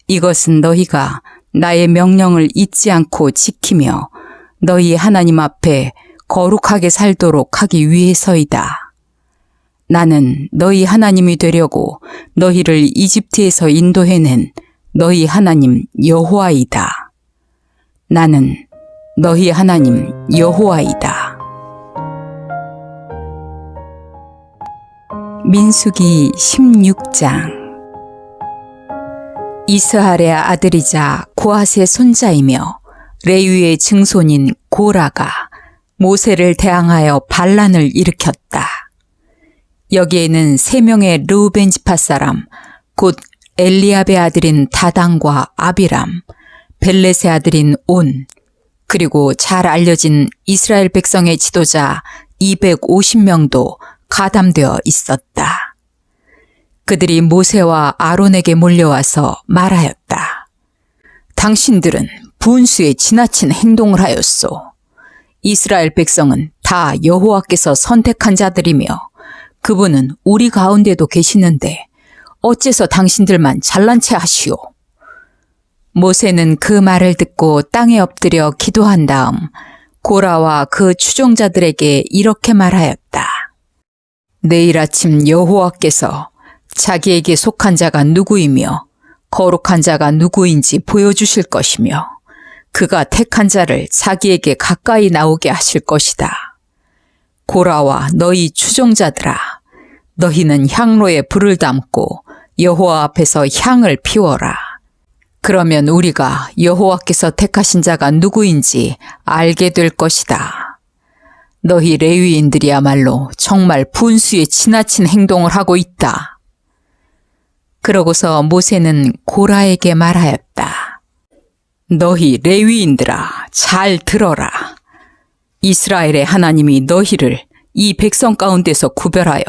이것은 너희가 나의 명령을 잊지 않고 지키며 너희 하나님 앞에 거룩하게 살도록 하기 위해서이다. 나는 너희 하나님이 되려고 너희를 이집트에서 인도해낸 너희 하나님 여호와이다. 나는 너희 하나님 여호와이다. 민수기 16장. 이스할의 아들이자 고핫의 손자이며 레위의 증손인 고라가 모세를 대항하여 반란을 일으켰다. 여기에는 3명의 르우벤 지파 사람, 곧 엘리압의 아들인 다단과 아비람, 벨렛의 아들인 온, 그리고 잘 알려진 이스라엘 백성의 지도자 250명도 가담되어 있었다. 그들이 모세와 아론에게 몰려와서 말하였다. 당신들은 분수에 지나친 행동을 하였소. 이스라엘 백성은 다 여호와께서 선택한 자들이며 그분은 우리 가운데도 계시는데 어째서 당신들만 잘난 체 하시오? 모세는 그 말을 듣고 땅에 엎드려 기도한 다음 고라와 그 추종자들에게 이렇게 말하였다. 내일 아침 여호와께서 자기에게 속한 자가 누구이며 거룩한 자가 누구인지 보여주실 것이며 그가 택한 자를 자기에게 가까이 나오게 하실 것이다. 고라와 너희 추종자들아, 너희는 향로에 불을 담고 여호와 앞에서 향을 피워라. 그러면 우리가 여호와께서 택하신 자가 누구인지 알게 될 것이다. 너희 레위인들이야말로 정말 분수에 지나친 행동을 하고 있다. 그러고서 모세는 고라에게 말하였다. 너희 레위인들아, 잘 들어라. 이스라엘의 하나님이 너희를 이 백성 가운데서 구별하여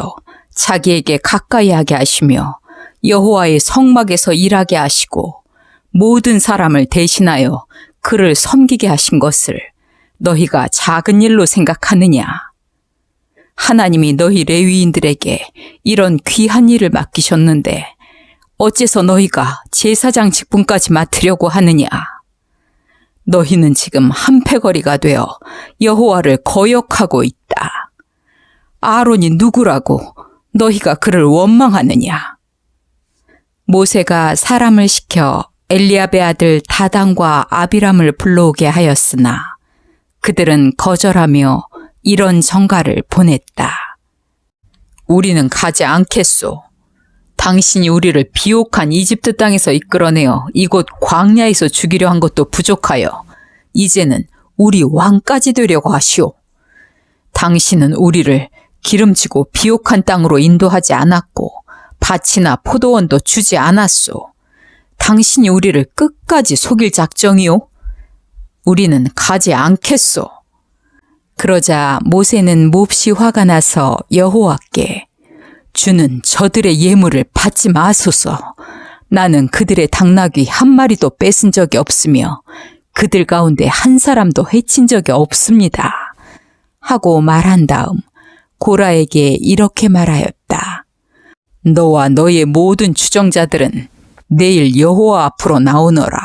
자기에게 가까이 하게 하시며 여호와의 성막에서 일하게 하시고 모든 사람을 대신하여 그를 섬기게 하신 것을 너희가 작은 일로 생각하느냐? 하나님이 너희 레위인들에게 이런 귀한 일을 맡기셨는데 어째서 너희가 제사장 직분까지 맡으려고 하느냐? 너희는 지금 한패거리가 되어 여호와를 거역하고 있다. 아론이 누구라고 너희가 그를 원망하느냐? 모세가 사람을 시켜 엘리압의 아들 다단과 아비람을 불러오게 하였으나 그들은 거절하며 이런 전가를 보냈다. 우리는 가지 않겠소. 당신이 우리를 비옥한 이집트 땅에서 이끌어내어 이곳 광야에서 죽이려 한 것도 부족하여 이제는 우리 왕까지 되려고 하시오. 당신은 우리를 기름지고 비옥한 땅으로 인도하지 않았고 밭이나 포도원도 주지 않았소. 당신이 우리를 끝까지 속일 작정이오? 우리는 가지 않겠소. 그러자 모세는 몹시 화가 나서 여호와께 주는 저들의 예물을 받지 마소서. 나는 그들의 당나귀 한 마리도 뺏은 적이 없으며 그들 가운데 한 사람도 해친 적이 없습니다. 하고 말한 다음 고라에게 이렇게 말하였다. 너와 너의 모든 추종자들은 내일 여호와 앞으로 나오너라.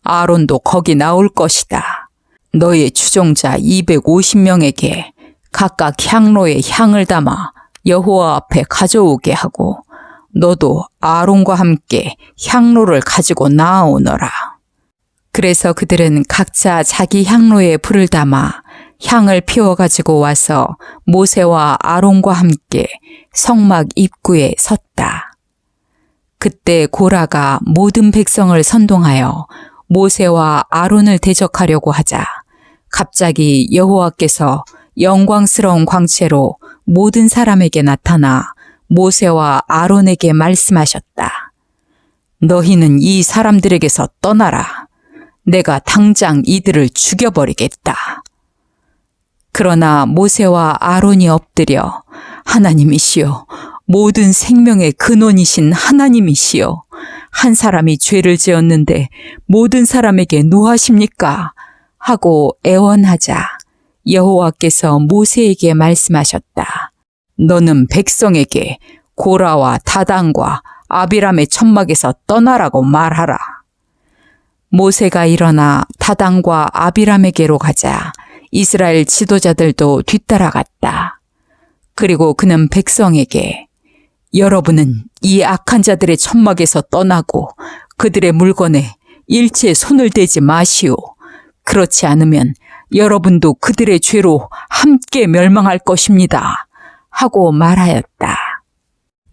아론도 거기 나올 것이다. 너의 추종자 250명에게 각각 향로에 향을 담아 여호와 앞에 가져오게 하고 너도 아론과 함께 향로를 가지고 나아오너라. 그래서 그들은 각자 자기 향로에 불을 담아 향을 피워 가지고 와서 모세와 아론과 함께 성막 입구에 섰다. 그때 고라가 모든 백성을 선동하여 모세와 아론을 대적하려고 하자 갑자기 여호와께서 영광스러운 광채로 모든 사람에게 나타나 모세와 아론에게 말씀하셨다. 너희는 이 사람들에게서 떠나라. 내가 당장 이들을 죽여버리겠다. 그러나 모세와 아론이 엎드려 하나님이시여, 모든 생명의 근원이신 하나님이시여, 한 사람이 죄를 지었는데 모든 사람에게 노하십니까? 하고 애원하자 여호와께서 모세에게 말씀하셨다. 너는 백성에게 고라와 다단과 아비람의 천막에서 떠나라고 말하라. 모세가 일어나 다단과 아비람에게로 가자 이스라엘 지도자들도 뒤따라갔다. 그리고 그는 백성에게 여러분은 이 악한 자들의 천막에서 떠나고 그들의 물건에 일체 손을 대지 마시오. 그렇지 않으면 여러분도 그들의 죄로 함께 멸망할 것입니다. 하고 말하였다.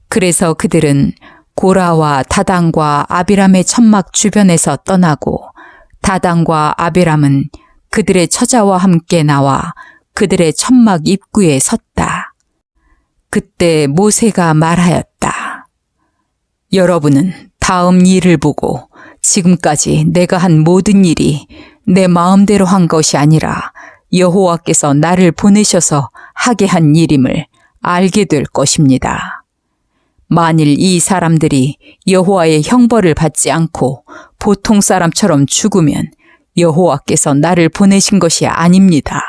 그래서 그들은 고라와 다단과 아비람의 천막 주변에서 떠나고 다단과 아비람은 그들의 처자와 함께 나와 그들의 천막 입구에 섰다. 그때 모세가 말하였다. 여러분은 다음 일을 보고 지금까지 내가 한 모든 일이 내 마음대로 한 것이 아니라 여호와께서 나를 보내셔서 하게 한 일임을 알게 될 것입니다. 만일 이 사람들이 여호와의 형벌을 받지 않고 보통 사람처럼 죽으면 여호와께서 나를 보내신 것이 아닙니다.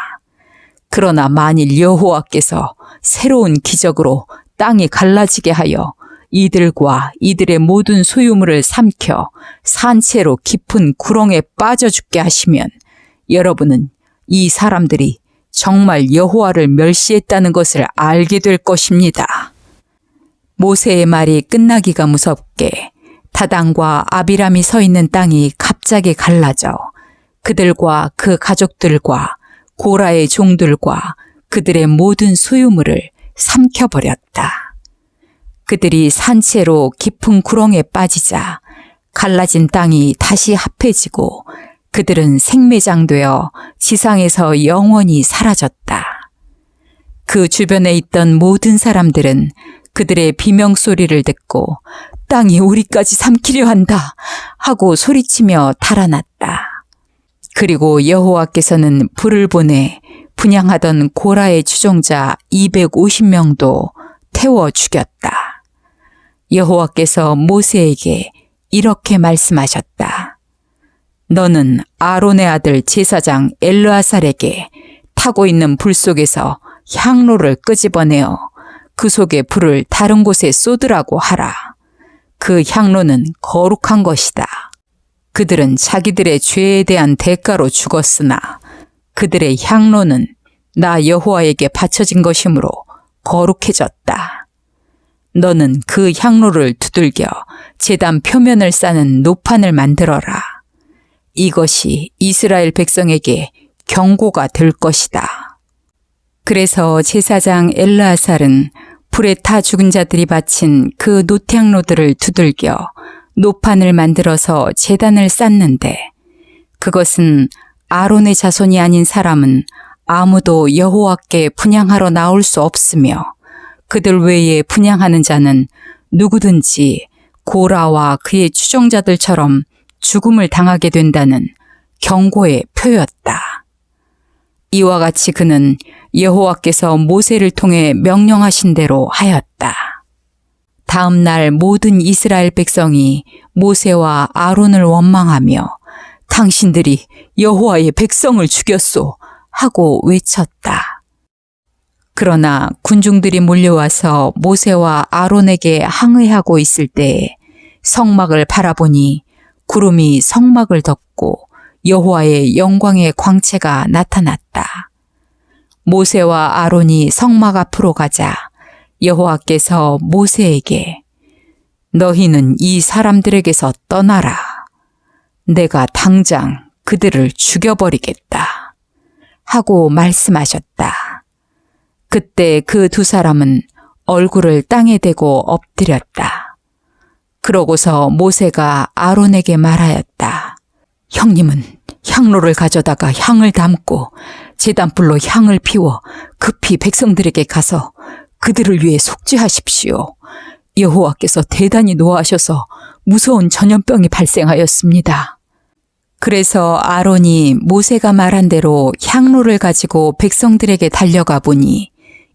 그러나 만일 여호와께서 새로운 기적으로 땅이 갈라지게 하여 이들과 이들의 모든 소유물을 삼켜 산채로 깊은 구렁에 빠져 죽게 하시면 여러분은 이 사람들이 정말 여호와를 멸시했다는 것을 알게 될 것입니다. 모세의 말이 끝나기가 무섭게 다단과 아비람이 서 있는 땅이 갑자기 갈라져 그들과 그 가족들과 고라의 종들과 그들의 모든 소유물을 삼켜버렸다. 그들이 산채로 깊은 구렁에 빠지자 갈라진 땅이 다시 합해지고 그들은 생매장되어 지상에서 영원히 사라졌다. 그 주변에 있던 모든 사람들은 그들의 비명소리를 듣고 땅이 우리까지 삼키려 한다 하고 소리치며 달아났다. 그리고 여호와께서는 불을 보내 분향하던 고라의 추종자 250명도 태워 죽였다. 여호와께서 모세에게 이렇게 말씀하셨다. 너는 아론의 아들 제사장 엘르아살에게 타고 있는 불 속에서 향로를 끄집어내어 그 속에 불을 다른 곳에 쏟으라고 하라. 그 향로는 거룩한 것이다. 그들은 자기들의 죄에 대한 대가로 죽었으나 그들의 향로는 나 여호와에게 바쳐진 것이므로 거룩해졌다. 너는 그 향로를 두들겨 제단 표면을 싸는 노판을 만들어라. 이것이 이스라엘 백성에게 경고가 될 것이다. 그래서 제사장 엘르아살은 불에 타 죽은 자들이 바친 그 노향로들을 두들겨 노판을 만들어서 제단을 쌓는데 그것은 아론의 자손이 아닌 사람은 아무도 여호와께 분향하러 나올 수 없으며 그들 외에 분향하는 자는 누구든지 고라와 그의 추종자들처럼 죽음을 당하게 된다는 경고의 표였다. 이와 같이 그는 여호와께서 모세를 통해 명령하신 대로 하였다. 다음 날 모든 이스라엘 백성이 모세와 아론을 원망하며 당신들이 여호와의 백성을 죽였소 하고 외쳤다. 그러나 군중들이 몰려와서 모세와 아론에게 항의하고 있을 때에 성막을 바라보니 구름이 성막을 덮고 여호와의 영광의 광채가 나타났다. 모세와 아론이 성막 앞으로 가자 여호와께서 모세에게 너희는 이 사람들에게서 떠나라. 내가 당장 그들을 죽여버리겠다. 하고 말씀하셨다. 그때 그 두 사람은 얼굴을 땅에 대고 엎드렸다. 그러고서 모세가 아론에게 말하였다. 형님은 향로를 가져다가 향을 담고 제단불로 향을 피워 급히 백성들에게 가서 그들을 위해 속죄하십시오. 여호와께서 대단히 노하셔서 무서운 전염병이 발생하였습니다. 그래서 아론이 모세가 말한 대로 향로를 가지고 백성들에게 달려가 보니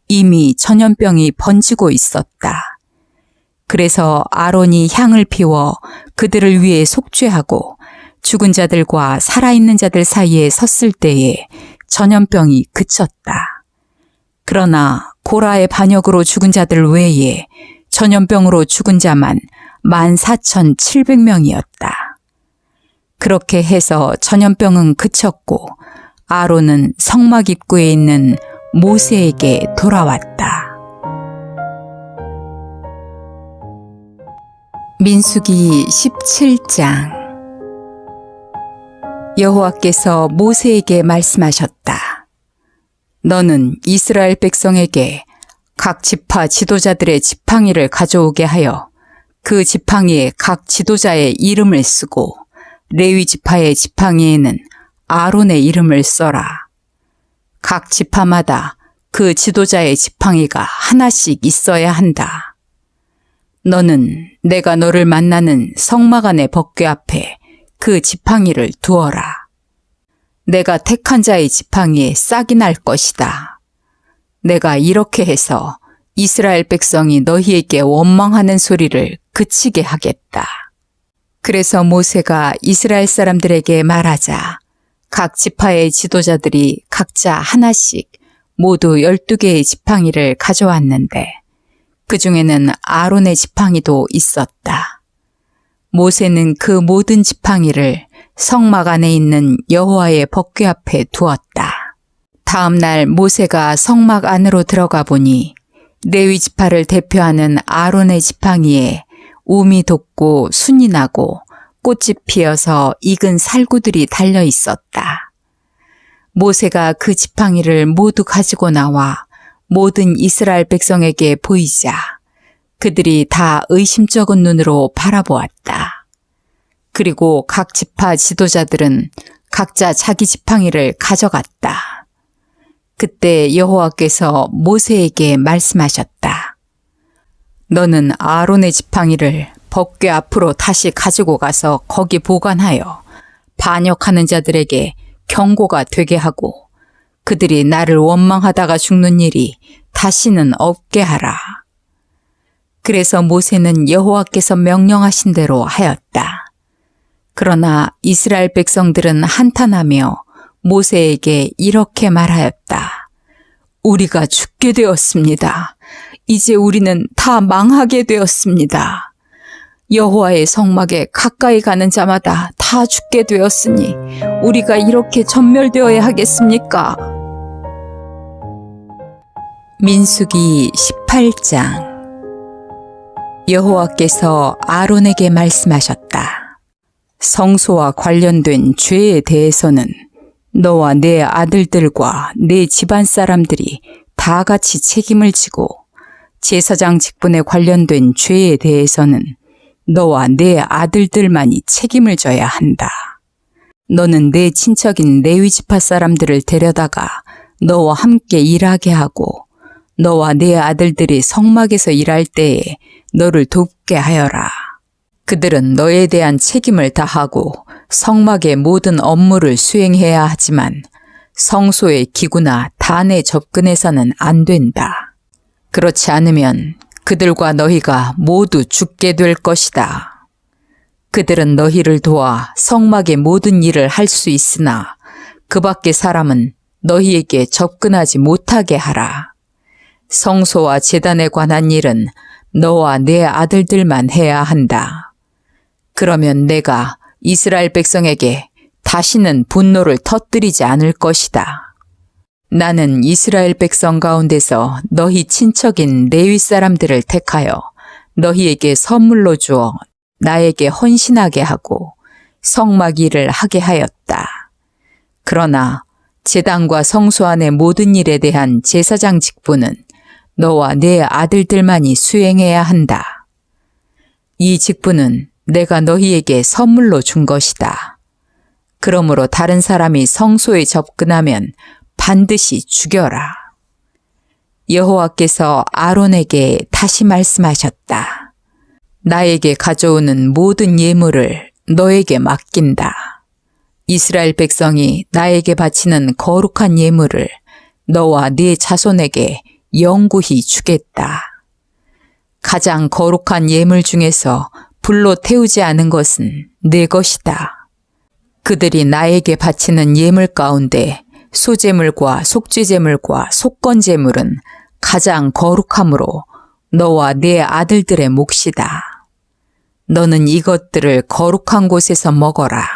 이미 전염병이 번지고 있었다. 그래서 아론이 향을 피워 그들을 위해 속죄하고 죽은 자들과 살아있는 자들 사이에 섰을 때에 전염병이 그쳤다. 그러나 고라의 반역으로 죽은 자들 외에 전염병으로 죽은 자만 14,700명이었다. 그렇게 해서 전염병은 그쳤고 아론은 성막 입구에 있는 모세에게 돌아왔다. 민수기 17장. 여호와께서 모세에게 말씀하셨다. 너는 이스라엘 백성에게 각 지파 지도자들의 지팡이를 가져오게 하여 그 지팡이에 각 지도자의 이름을 쓰고 레위 지파의 지팡이에는 아론의 이름을 써라. 각 지파마다 그 지도자의 지팡이가 하나씩 있어야 한다. 너는 내가 너를 만나는 성막 안의 법궤 앞에 그 지팡이를 두어라. 내가 택한 자의 지팡이에 싹이 날 것이다. 내가 이렇게 해서 이스라엘 백성이 너희에게 원망하는 소리를 그치게 하겠다. 그래서 모세가 이스라엘 사람들에게 말하자 각 지파의 지도자들이 각자 하나씩 모두 12개의 지팡이를 가져왔는데 그 중에는 아론의 지팡이도 있었다. 모세는 그 모든 지팡이를 성막 안에 있는 여호와의 법궤 앞에 두었다. 다음 날 모세가 성막 안으로 들어가 보니 레위 지파를 대표하는 아론의 지팡이에 움이 돋고 순이 나고 꽃이 피어서 익은 살구들이 달려 있었다. 모세가 그 지팡이를 모두 가지고 나와 모든 이스라엘 백성에게 보이자 그들이 다 의심쩍은 눈으로 바라보았다. 그리고 각 지파 지도자들은 각자 자기 지팡이를 가져갔다. 그때 여호와께서 모세에게 말씀하셨다. 너는 아론의 지팡이를 법궤 앞으로 다시 가지고 가서 거기 보관하여 반역하는 자들에게 경고가 되게 하고 그들이 나를 원망하다가 죽는 일이 다시는 없게 하라. 그래서 모세는 여호와께서 명령하신 대로 하였다. 그러나 이스라엘 백성들은 한탄하며 모세에게 이렇게 말하였다. 우리가 죽게 되었습니다. 이제 우리는 다 망하게 되었습니다. 여호와의 성막에 가까이 가는 자마다 다 죽게 되었으니 우리가 이렇게 전멸되어야 하겠습니까? 민수기 18장. 여호와께서 아론에게 말씀하셨다. 성소와 관련된 죄에 대해서는 너와 내 아들들과 내 집안 사람들이 다 같이 책임을 지고 제사장 직분에 관련된 죄에 대해서는 너와 내 아들들만이 책임을 져야 한다. 너는 내 친척인 레위 지파 사람들을 데려다가 너와 함께 일하게 하고 너와 내 아들들이 성막에서 일할 때에 너를 돕게 하여라. 그들은 너에 대한 책임을 다하고 성막의 모든 업무를 수행해야 하지만 성소의 기구나 단에 접근해서는 안 된다. 그렇지 않으면 그들과 너희가 모두 죽게 될 것이다. 그들은 너희를 도와 성막의 모든 일을 할 수 있으나 그 밖의 사람은 너희에게 접근하지 못하게 하라. 성소와 제단에 관한 일은 너와 내 아들들만 해야 한다. 그러면 내가 이스라엘 백성에게 다시는 분노를 터뜨리지 않을 것이다. 나는 이스라엘 백성 가운데서 너희 친척인 레위 사람들을 택하여 너희에게 선물로 주어 나에게 헌신하게 하고 성막 일을 하게 하였다. 그러나 제단과 성소 안의 모든 일에 대한 제사장 직분은 너와 내 아들들만이 수행해야 한다. 이 직분은 내가 너희에게 선물로 준 것이다. 그러므로 다른 사람이 성소에 접근하면 반드시 죽여라. 여호와께서 아론에게 다시 말씀하셨다. 나에게 가져오는 모든 예물을 너에게 맡긴다. 이스라엘 백성이 나에게 바치는 거룩한 예물을 너와 네 자손에게 영구히 주겠다. 가장 거룩한 예물 중에서 불로 태우지 않은 것은 내 것이다. 그들이 나에게 바치는 예물 가운데 소제물과 속죄제물과 속건제물은 가장 거룩함으로 너와 네 아들들의 몫이다. 너는 이것들을 거룩한 곳에서 먹어라.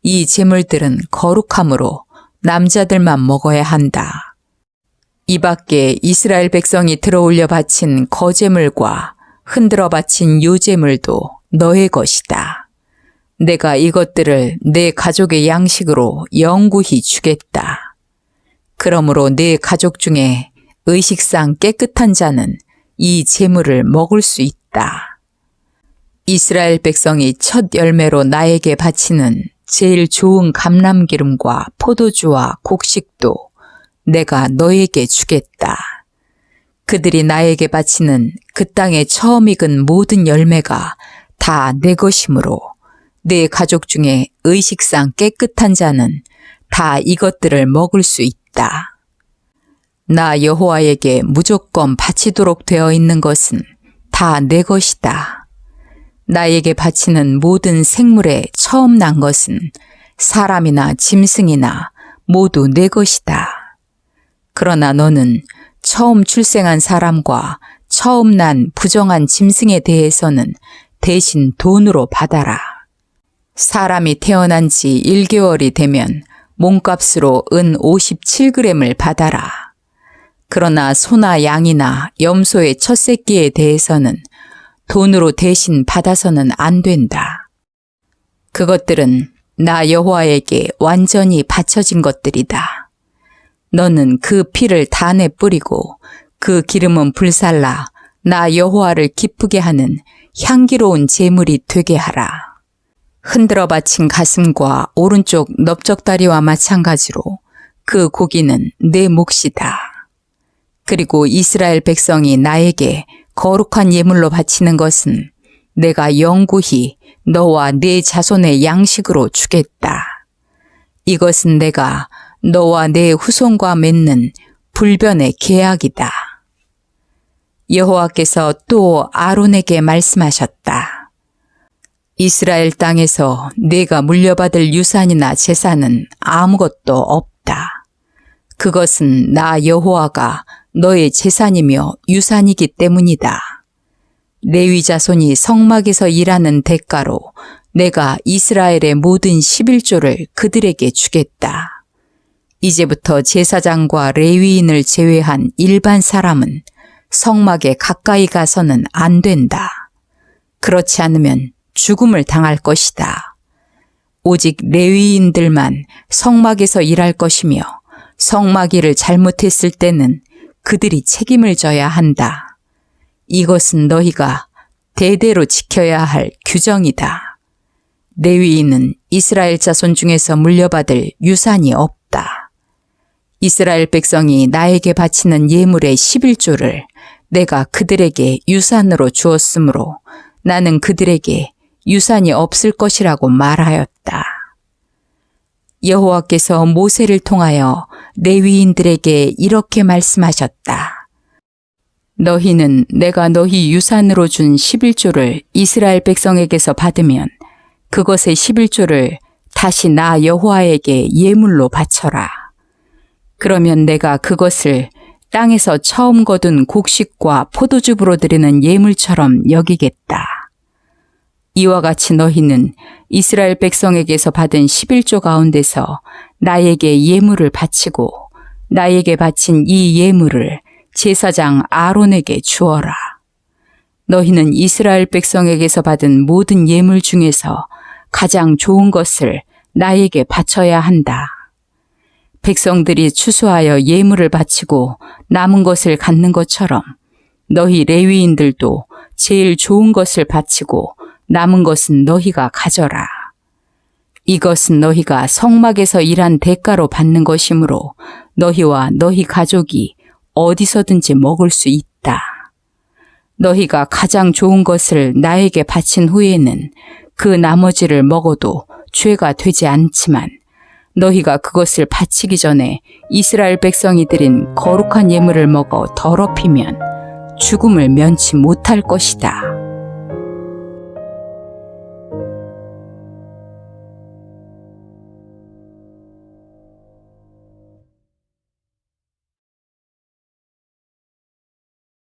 이 제물들은 거룩함으로 남자들만 먹어야 한다. 이 밖에 이스라엘 백성이 들어올려 바친 거제물과 흔들어 바친 요제물도 너의 것이다. 내가 이것들을 내 가족의 양식으로 영구히 주겠다. 그러므로 내 가족 중에 의식상 깨끗한 자는 이 제물을 먹을 수 있다. 이스라엘 백성이 첫 열매로 나에게 바치는 제일 좋은 감람기름과 포도주와 곡식도 내가 너에게 주겠다. 그들이 나에게 바치는 그 땅에 처음 익은 모든 열매가 다 내 것이므로 내 가족 중에 의식상 깨끗한 자는 다 이것들을 먹을 수 있다. 나 여호와에게 무조건 바치도록 되어 있는 것은 다 내 것이다. 나에게 바치는 모든 생물에 처음 난 것은 사람이나 짐승이나 모두 내 것이다. 그러나 너는 처음 출생한 사람과 처음 난 부정한 짐승에 대해서는 대신 돈으로 받아라. 사람이 태어난 지 1개월이 되면 몸값으로 은 57g을 받아라. 그러나 소나 양이나 염소의 첫 새끼에 대해서는 돈으로 대신 받아서는 안 된다. 그것들은 나 여호와에게 완전히 바쳐진 것들이다. 너는 그 피를 단에 뿌리고 그 기름은 불살라 나 여호와를 기쁘게 하는 향기로운 제물이 되게 하라. 흔들어 바친 가슴과 오른쪽 넓적다리와 마찬가지로 그 고기는 내 몫이다. 그리고 이스라엘 백성이 나에게 거룩한 예물로 바치는 것은 내가 영구히 너와 네 자손의 양식으로 주겠다. 이것은 내가 너와 네 후손과 맺는 불변의 계약이다. 여호와께서 또 아론에게 말씀하셨다. 이스라엘 땅에서 네가 물려받을 유산이나 재산은 아무것도 없다. 그것은 나 여호와가 너의 재산이며 유산이기 때문이다. 레위 자손이 성막에서 일하는 대가로 내가 이스라엘의 모든 11조를 그들에게 주겠다. 이제부터 제사장과 레위인을 제외한 일반 사람은 성막에 가까이 가서는 안 된다. 그렇지 않으면 죽음을 당할 것이다. 오직 레위인들만 성막에서 일할 것이며 성막 일을 잘못했을 때는 그들이 책임을 져야 한다. 이것은 너희가 대대로 지켜야 할 규정이다. 레위인은 이스라엘 자손 중에서 물려받을 유산이 없다. 이스라엘 백성이 나에게 바치는 예물의 11조를 내가 그들에게 유산으로 주었으므로 나는 그들에게 유산이 없을 것이라고 말하였다. 여호와께서 모세를 통하여 레위인들에게 이렇게 말씀하셨다. 너희는 내가 너희 유산으로 준 11조를 이스라엘 백성에게서 받으면 그것의 11조를 다시 나 여호와에게 예물로 바쳐라. 그러면 내가 그것을 땅에서 처음 거둔 곡식과 포도즙으로 드리는 예물처럼 여기겠다. 이와 같이 너희는 이스라엘 백성에게서 받은 11조 가운데서 나에게 예물을 바치고 나에게 바친 이 예물을 제사장 아론에게 주어라. 너희는 이스라엘 백성에게서 받은 모든 예물 중에서 가장 좋은 것을 나에게 바쳐야 한다. 백성들이 추수하여 예물을 바치고 남은 것을 갖는 것처럼 너희 레위인들도 제일 좋은 것을 바치고 남은 것은 너희가 가져라. 이것은 너희가 성막에서 일한 대가로 받는 것이므로 너희와 너희 가족이 어디서든지 먹을 수 있다. 너희가 가장 좋은 것을 나에게 바친 후에는 그 나머지를 먹어도 죄가 되지 않지만 너희가 그것을 바치기 전에 이스라엘 백성이 드린 거룩한 예물을 먹어 더럽히면 죽음을 면치 못할 것이다.